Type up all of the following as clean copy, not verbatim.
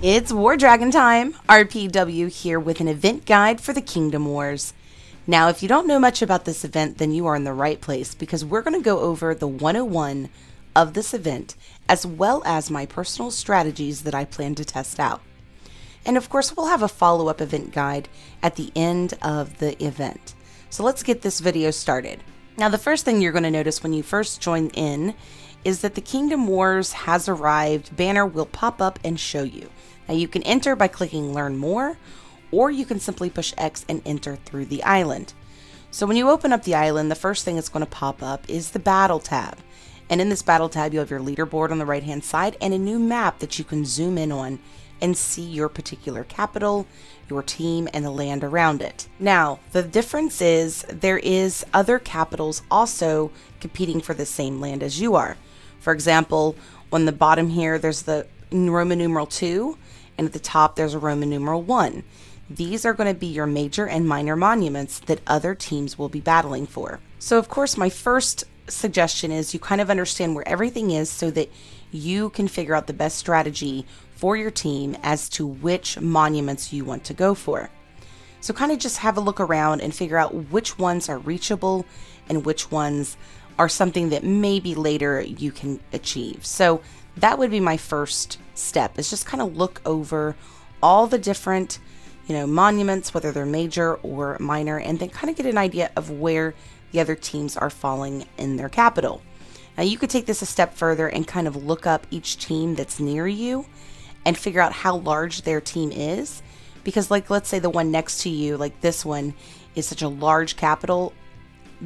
It's War Dragon time! RPW here with an event guide for the Kingdom Wars. Now, if you don't know much about this event, then you are in the right place because we're going to go over the 101 of this event as well as my personal strategies that I plan to test out. And of course, we'll have a follow-up event guide at the end of the event. So let's get this video started. Now, the first thing you're going to notice when you first join in is that the Kingdom Wars has arrived banner will pop up and show you. Now you can enter by clicking learn more, or you can simply push X and enter through the island. So when you open up the island, the first thing that's going to pop up is the battle tab. And in this battle tab, you have your leaderboard on the right hand side and a new map that you can zoom in on and see your particular capital, your team, and the land around it. Now, the difference is there is other capitals also competing for the same land as you are. For example, on the bottom here, there's the Roman numeral 2, and at the top, there's a Roman numeral 1. These are going to be your major and minor monuments that other teams will be battling for. So, of course, my first suggestion is you kind of understand where everything is so that you can figure out the best strategy for your team as to which monuments you want to go for. So kind of just have a look around and figure out which ones are reachable and which ones are something that maybe later you can achieve. So that would be my first step, is just kind of look over all the different, monuments, whether they're major or minor, and then kind of get an idea of where the other teams are falling in their capital. Now you could take this a step further and kind of look up each team that's near you and figure out how large their team is, because let's say the one next to you, like this one, is such a large capital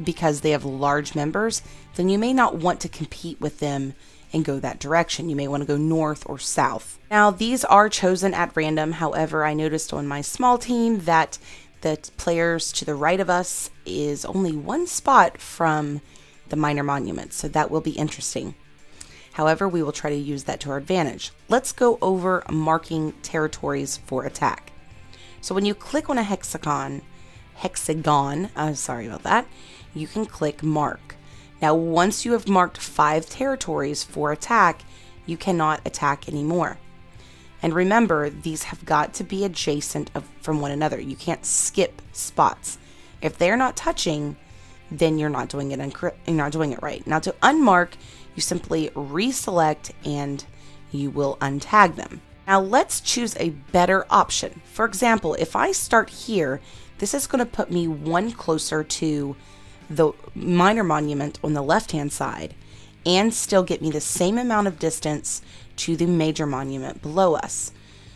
because they have large members, then you may not want to compete with them and go that direction. You may want to go north or south. Now, these are chosen at random. However, I noticed on my small team that the players to the right of us is only one spot from the minor monuments, so that will be interesting. However, we will try to use that to our advantage. Let's go over marking territories for attack. So when you click on a hexagon, sorry about that, you can click mark. Now, once you have marked 5 territories for attack, you cannot attack anymore. And remember, these have got to be adjacent from one another. You can't skip spots. If they're not touching, then you're not doing it right. Now, to unmark, you simply reselect and you will untag them. Now, let's choose a better option. For example, if I start here, this is going to put me one closer to the minor monument on the left-hand side and still get me the same amount of distance to the major monument below us.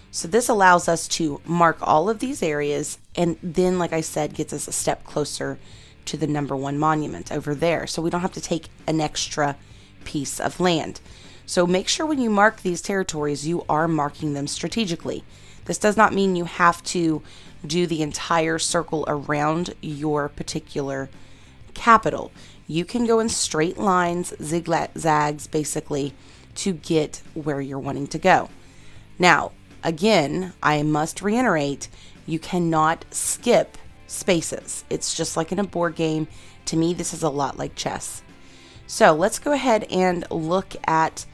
So this allows us to mark all of these areas, and then, like I said, gets us a step closer to the number 1 monument over there. So we don't have to take an extra piece of land. So make sure when you mark these territories, you are marking them strategically. This does not mean you have to do the entire circle around your particular capital. You can go in straight lines, zigzags, basically, to get where you're wanting to go. Now, again, I must reiterate, you cannot skip spaces. It's just like in a board game. To me, this is a lot like chess. So let's go ahead and look at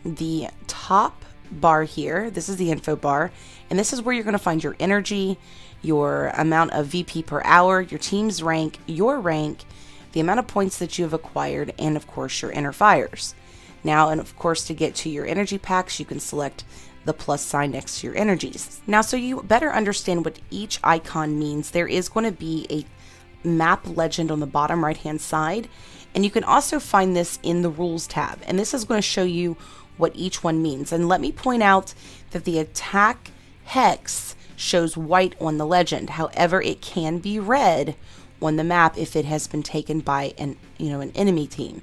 the top bar here. This is the info bar, and this is where you're going to find your energy, your amount of VP per hour, your team's rank, your rank, the amount of points that you have acquired, and of course your inner fires. Now, and of course, to get to your energy packs, you can select the plus sign next to your energies. Now, so you better understand what each icon means, there is going to be a map legend on the bottom right hand side, and you can also find this in the rules tab, and this is going to show you what each one means. And let me point out that the attack hex shows white on the legend. However, it can be red on the map if it has been taken by an enemy team.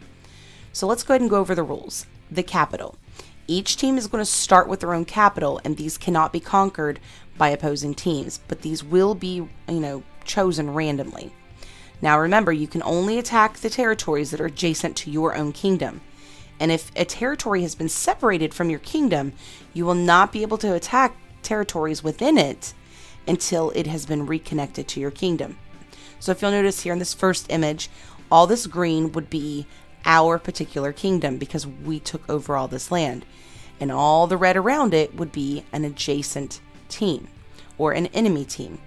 So let's go ahead and go over the rules. The capital. Each team is going to start with their own capital, and these cannot be conquered by opposing teams, but these will be, chosen randomly. Now remember, you can only attack the territories that are adjacent to your own kingdom. And if a territory has been separated from your kingdom, you will not be able to attack territories within it until it has been reconnected to your kingdom. So if you'll notice here in this first image, all this green would be our particular kingdom because we took over all this land. and all the red around it would be an adjacent team or an enemy team.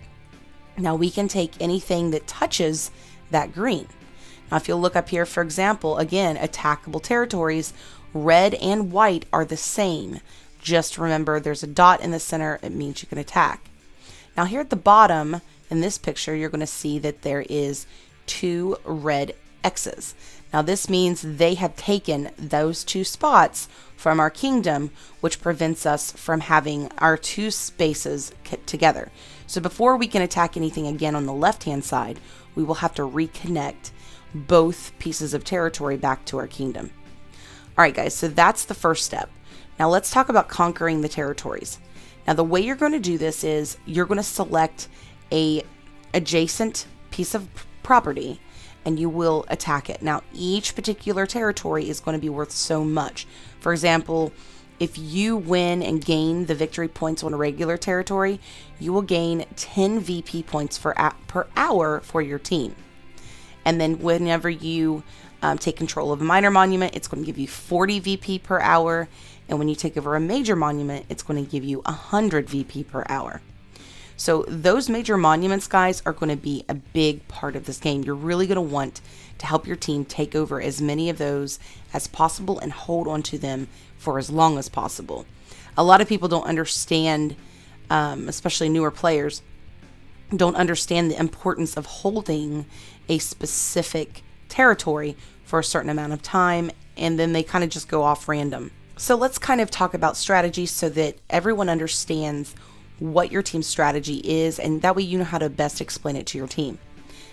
Now we can take anything that touches that green. Now if you'll look up here, for example, again, attackable territories, red and white are the same. Just remember there's a dot in the center, it means you can attack. Now here at the bottom in this picture, you're going to see that there is 2 red X's. Now this means they have taken those 2 spots from our kingdom, which prevents us from having our 2 spaces together. So before we can attack anything again on the left-hand side, we will have to reconnect both pieces of territory back to our kingdom. All right, guys, so that's the first step. Now let's talk about conquering the territories. Now the way you're going to do this is you're going to select a adjacent piece of property and you will attack it. Now each particular territory is going to be worth so much. For example, if you win and gain the victory points on a regular territory, you will gain 10 VP points per hour for your team. And then whenever you take control of a minor monument, it's going to give you 40 VP per hour. And when you take over a major monument, it's going to give you 100 VP per hour. So those major monuments, guys, are going to be a big part of this game. You're really going to want to help your team take over as many of those as possible and hold on to them for as long as possible. A lot of people don't understand, especially newer players, don't understand the importance of holding a specific territory for a certain amount of time, and then they kind of just go off random. So let's kind of talk about strategy so that everyone understands what your team's strategy is, and that way you know how to best explain it to your team.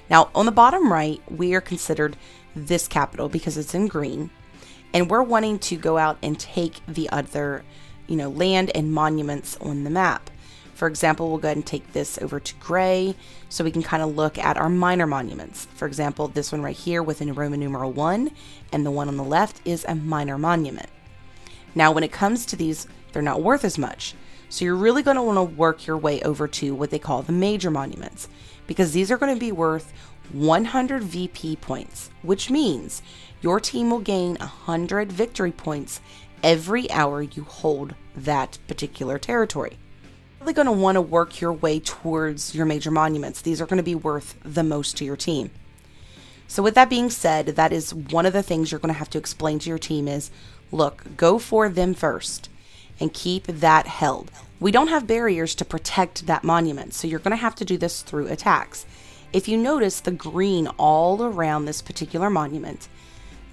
Now, on the bottom right, we are considered this capital because it's in green, and we're wanting to go out and take the other, land and monuments on the map. For example, we'll go ahead and take this over to gray so we can kind of look at our minor monuments. For example, this one right here within Roman numeral 1, and the one on the left is a minor monument. Now, when it comes to these, they're not worth as much. So you're really going to want to work your way over to what they call the major monuments, because these are going to be worth 100 VP points, which means your team will gain 100 victory points every hour you hold that particular territory. You're really going to want to work your way towards your major monuments. These are going to be worth the most to your team. So with that being said, that is one of the things you're going to have to explain to your team is, look, go for them first and keep that held. We don't have barriers to protect that monument, so you're going to have to do this through attacks. If you notice the green all around this particular monument,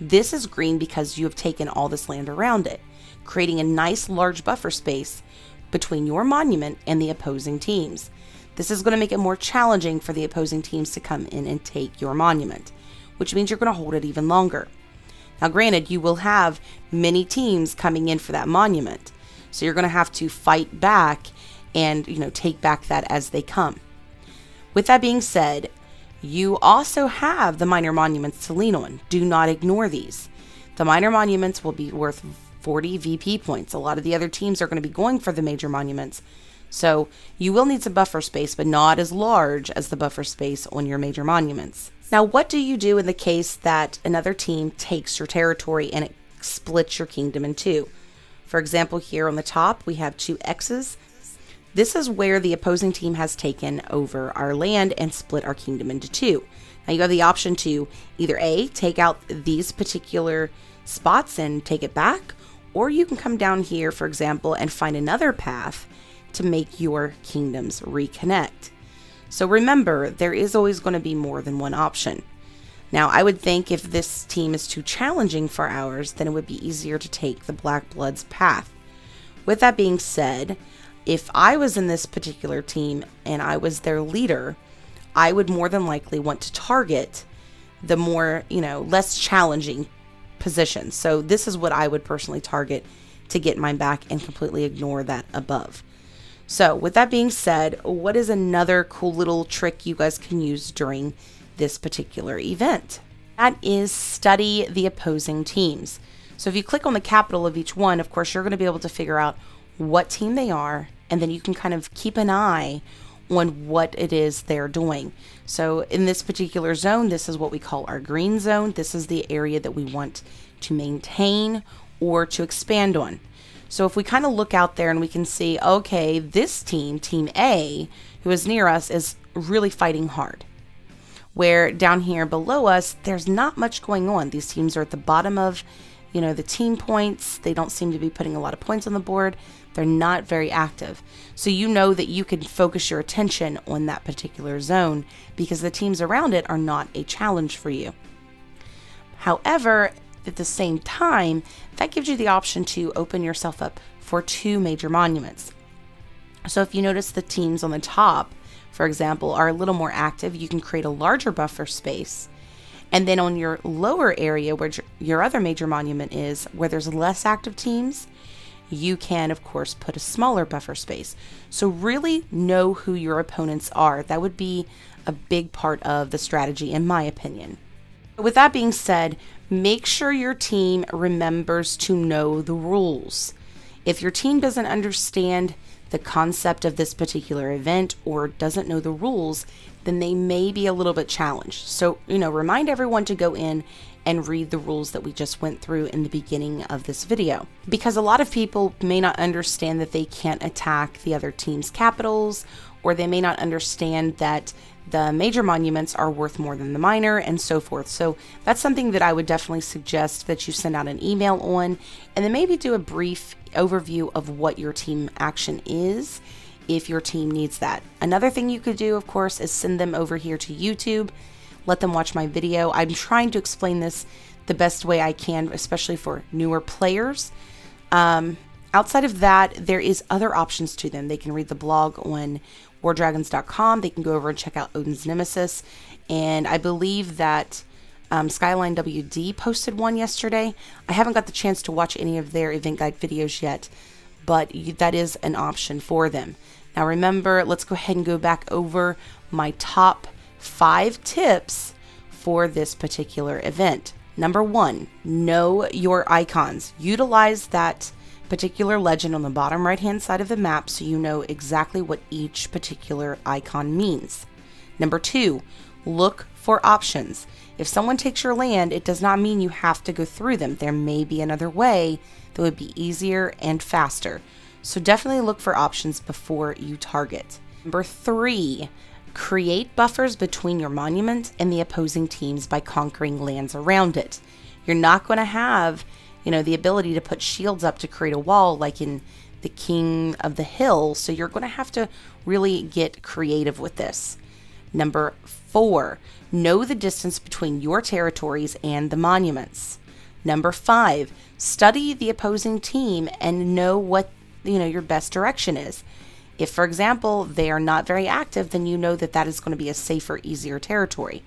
this is green because you have taken all this land around it, creating a nice large buffer space between your monument and the opposing teams. This is going to make it more challenging for the opposing teams to come in and take your monument, which means you're going to hold it even longer. Now granted, you will have many teams coming in for that monument, so you're going to have to fight back and take back that as they come. With that being said, you also have the minor monuments to lean on. Do not ignore these. The minor monuments will be worth 40 VP points. A lot of the other teams are going to be going for the major monuments, so you will need some buffer space, but not as large as the buffer space on your major monuments. Now, what do you do in the case that another team takes your territory and it splits your kingdom in two? For example, here on the top, we have 2 X's. This is where the opposing team has taken over our land and split our kingdom into 2. Now, you have the option to either A, take out these particular spots and take it back, or you can come down here, for example, and find another path to make your kingdoms reconnect. So remember, there is always going to be more than one option. Now, I would think if this team is too challenging for ours, then it would be easier to take the Black Blood's path. With that being said, if I was in this particular team and I was their leader, I would more than likely want to target the more, less challenging positions. So this is what I would personally target to get mine back and completely ignore that above. So with that being said, what is another cool little trick you guys can use during this particular event? That is study the opposing teams. So if you click on the capital of each one, of course, you're going to be able to figure out what team they are, and then you can kind of keep an eye on what it is they're doing. So in this particular zone, this is what we call our green zone. This is the area that we want to maintain or to expand on. So if we kind of look out there and we can see, okay, this team, Team A, who is near us, is really fighting hard. Where down here below us, there's not much going on. These teams are at the bottom of, the team points. They don't seem to be putting a lot of points on the board. They're not very active. So you know that you can focus your attention on that particular zone because the teams around it are not a challenge for you. However, at the same time, that gives you the option to open yourself up for 2 major monuments. So if you notice the teams on the top, for example, are a little more active, you can create a larger buffer space. And then on your lower area where your other major monument is, where there's less active teams, you can, of course, put a smaller buffer space. So really know who your opponents are. That would be a big part of the strategy, in my opinion. With that being said, make sure your team remembers to know the rules. If your team doesn't understand the concept of this particular event or doesn't know the rules, then they may be a little bit challenged. So, remind everyone to go in and read the rules that we just went through in the beginning of this video. Because a lot of people may not understand that they can't attack the other team's capitals, or they may not understand that the major monuments are worth more than the minor, and so forth. So that's something that I would definitely suggest that you send out an email on, and then maybe do a brief overview of what your team action is if your team needs that. Another thing you could do, of course, is send them over here to YouTube. Let them watch my video. I'm trying to explain this the best way I can, especially for newer players. Outside of that, there is other options to them. They can read the blog on wardragons.com. They can go over and check out Odin's Nemesis. And I believe that Skyline WD posted one yesterday. I haven't got the chance to watch any of their event guide videos yet, but that is an option for them. Now remember, let's go ahead and go back over my top 5 tips for this particular event. Number 1, know your icons. Utilize that particular legend on the bottom right hand side of the map so you know exactly what each particular icon means. Number 2, look for options. If someone takes your land, it does not mean you have to go through them. There may be another way that would be easier and faster. So definitely look for options before you target. Number 3, create buffers between your monument and the opposing teams by conquering lands around it. You're not going to have the ability to put shields up to create a wall like in the King of the Hill, so you're going to have to really get creative with this. Number 4, know the distance between your territories and the monuments. Number 5, study the opposing team and know what your best direction is. If, for example, they are not very active, then you know that that is going to be a safer, easier territory.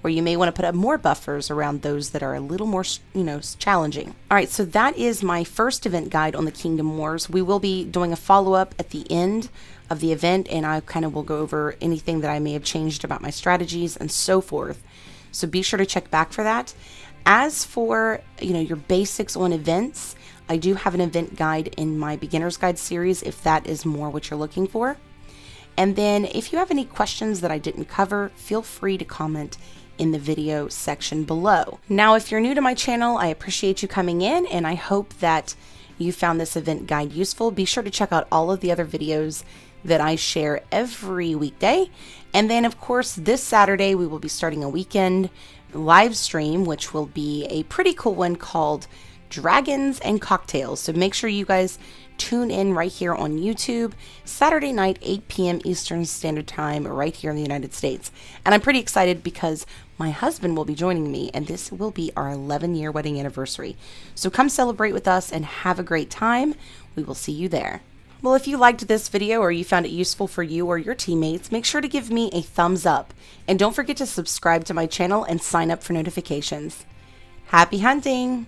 Or you may want to put up more buffers around those that are a little more, challenging. All right, so that is my first event guide on the Kingdom Wars. We will be doing a follow-up at the end of the event, and I kind of will go over anything that I may have changed about my strategies and so forth. So be sure to check back for that. As for, your basics on events, I do have an event guide in my beginner's guide series if that is more what you're looking for. And then if you have any questions that I didn't cover, feel free to comment in the video section below. Now, if you're new to my channel, I appreciate you coming in, and I hope that you found this event guide useful. Be sure to check out all of the other videos that I share every weekday. And then, of course, this Saturday, we will be starting a weekend live stream, which will be a pretty cool one called Dragons and Cocktails. So make sure you guys tune in right here on YouTube, Saturday night, 8 p.m. Eastern Standard Time, right here in the United States. And I'm pretty excited because my husband will be joining me, and this will be our 11-year wedding anniversary. So come celebrate with us and have a great time. We will see you there. Well, if you liked this video or you found it useful for you or your teammates, make sure to give me a thumbs up. And don't forget to subscribe to my channel and sign up for notifications. Happy hunting!